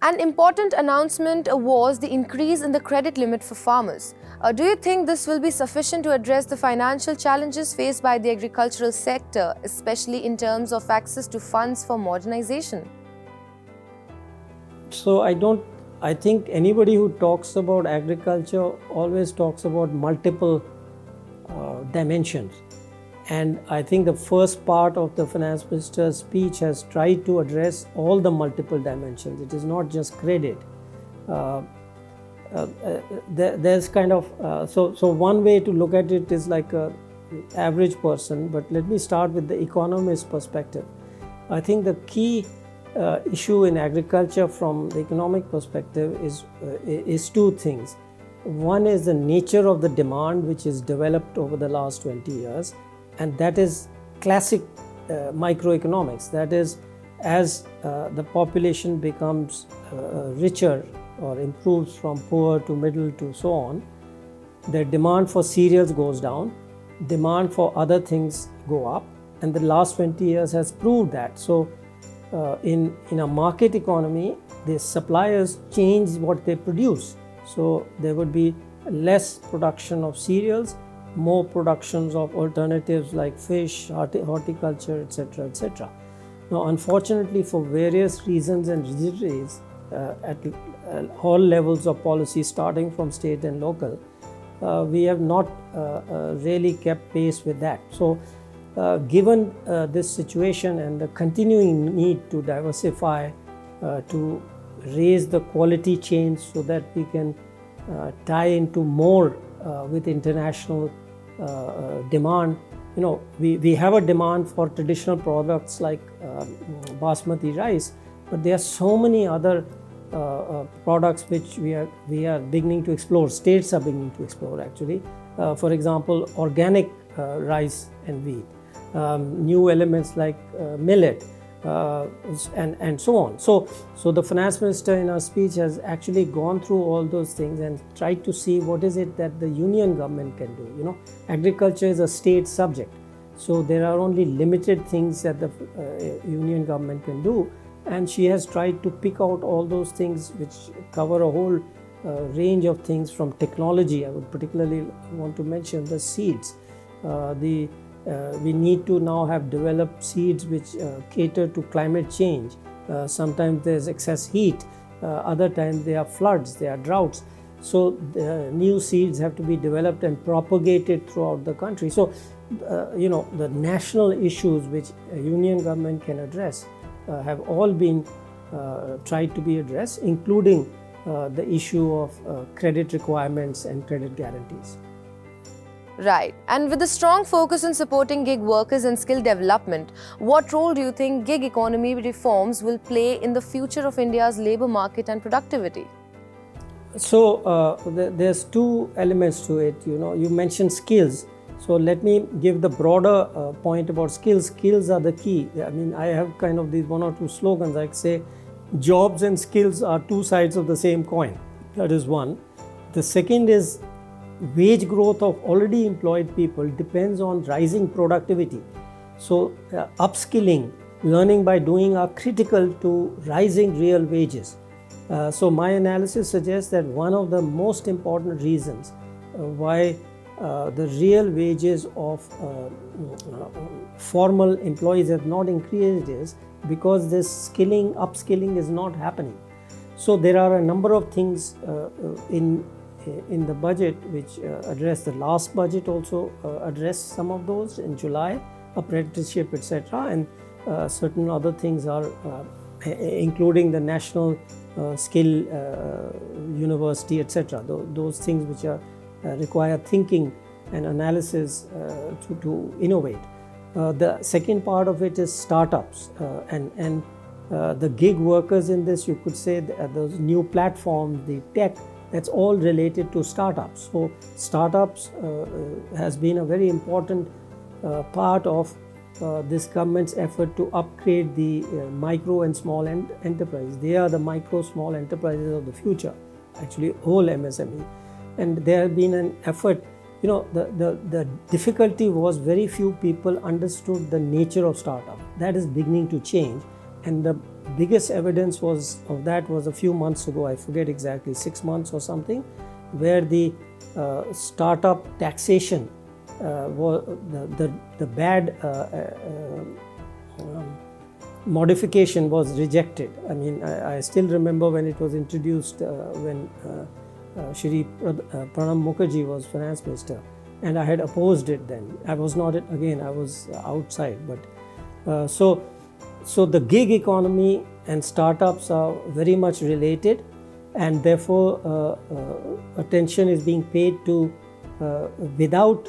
An important announcement was the increase in the credit limit for farmers. Do you think this will be sufficient to address the financial challenges faced by the agricultural sector, especially in terms of access to funds for modernization? So I think anybody who talks about agriculture always talks about multiple dimensions. And I think the first part of the finance minister's speech has tried to address all the multiple dimensions. It is not just credit. There's kind of, so one way to look at it is like an average person, but let me start with the economist perspective. I think the key issue in agriculture from the economic perspective is two things. One is the nature of the demand, which is developed over the last 20 years. And that is classic microeconomics. That is, as the population becomes richer or improves from poor to middle to so on, the demand for cereals goes down, demand for other things go up, and the last 20 years has proved that. So in a market economy, the suppliers change what they produce. So there would be less production of cereals, more productions of alternatives like fish, horticulture, etc., etc. Now, unfortunately, for various reasons and rigidities at all levels of policy, starting from state and local, we have not really kept pace with that. So, given this situation and the continuing need to diversify, to raise the quality chain so that we can tie into more with international demand. You know, we have a demand for traditional products like basmati rice, but there are so many other products which we are beginning to explore. States are beginning to explore actually. For example, organic rice and wheat, new elements like millet, and so on. So the finance minister in her speech has actually gone through all those things and tried to see what is it that the union government can do. You know, agriculture is a state subject, so there are only limited things that the union government can do, and she has tried to pick out all those things which cover a whole range of things from technology. I would particularly want to mention the seeds. We need to now have developed seeds which cater to climate change. Sometimes there's excess heat, other times there are floods, there are droughts. So the new seeds have to be developed and propagated throughout the country. So, you know, the national issues which a union government can address have all been tried to be addressed, including the issue of credit requirements and credit guarantees. Right. And with a strong focus on supporting gig workers and skill development, what role do you think gig economy reforms will play in the future of India's labor market and productivity? So there's two elements to it. You know, you mentioned skills. So let me give the broader point about skills. Skills are the key. I mean, I have kind of these one or two slogans. I say, jobs and skills are two sides of the same coin. That is one. The second is, wage growth of already employed people depends on rising productivity. So upskilling, learning by doing are critical to rising real wages. So my analysis suggests that one of the most important reasons why the real wages of formal employees have not increased is because this skilling, upskilling is not happening. So there are a number of things in the budget which address. The last budget also addressed some of those in July, apprenticeship, etc., and certain other things are including the national skill university, etc. Those things which are require thinking and analysis to innovate. The second part of it is startups, and the gig workers in this, you could say, those new platforms, the tech, that's all related to startups. So startups has been a very important part of this government's effort to upgrade the micro and small enterprise. They are the micro small enterprises of the future, actually whole MSME. And there has been an effort. You know, the difficulty was very few people understood the nature of startup. That is beginning to change. And the biggest evidence of that was a few months ago, I forget exactly, 6 months or something, where the startup taxation was the bad modification was rejected. I mean, I still remember when it was introduced when Shri Pranab Mukherjee was finance minister, and I had opposed it then. I was not, again, I was outside, but so the gig economy and startups are very much related, and therefore attention is being paid to, without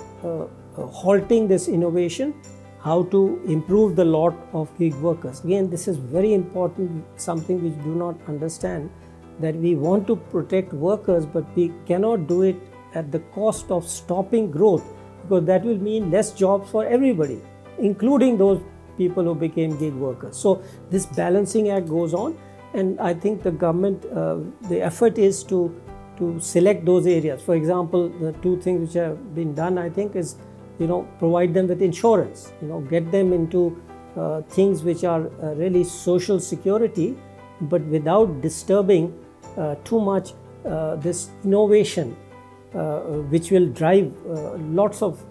halting this innovation, how to improve the lot of gig workers. Again, this is very important, something which do not understand, that we want to protect workers, but we cannot do it at the cost of stopping growth, because that will mean less jobs for everybody, including those people who became gig workers. So this balancing act goes on, and I think the government, the effort is to select those areas. For example, the two things which have been done, I think, is provide them with insurance, get them into things which are really social security, but without disturbing too much this innovation, which will drive lots of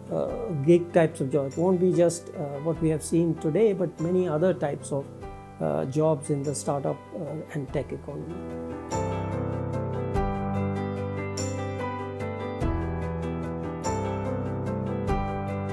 gig types of jobs. It won't be just what we have seen today, but many other types of jobs in the startup and tech economy.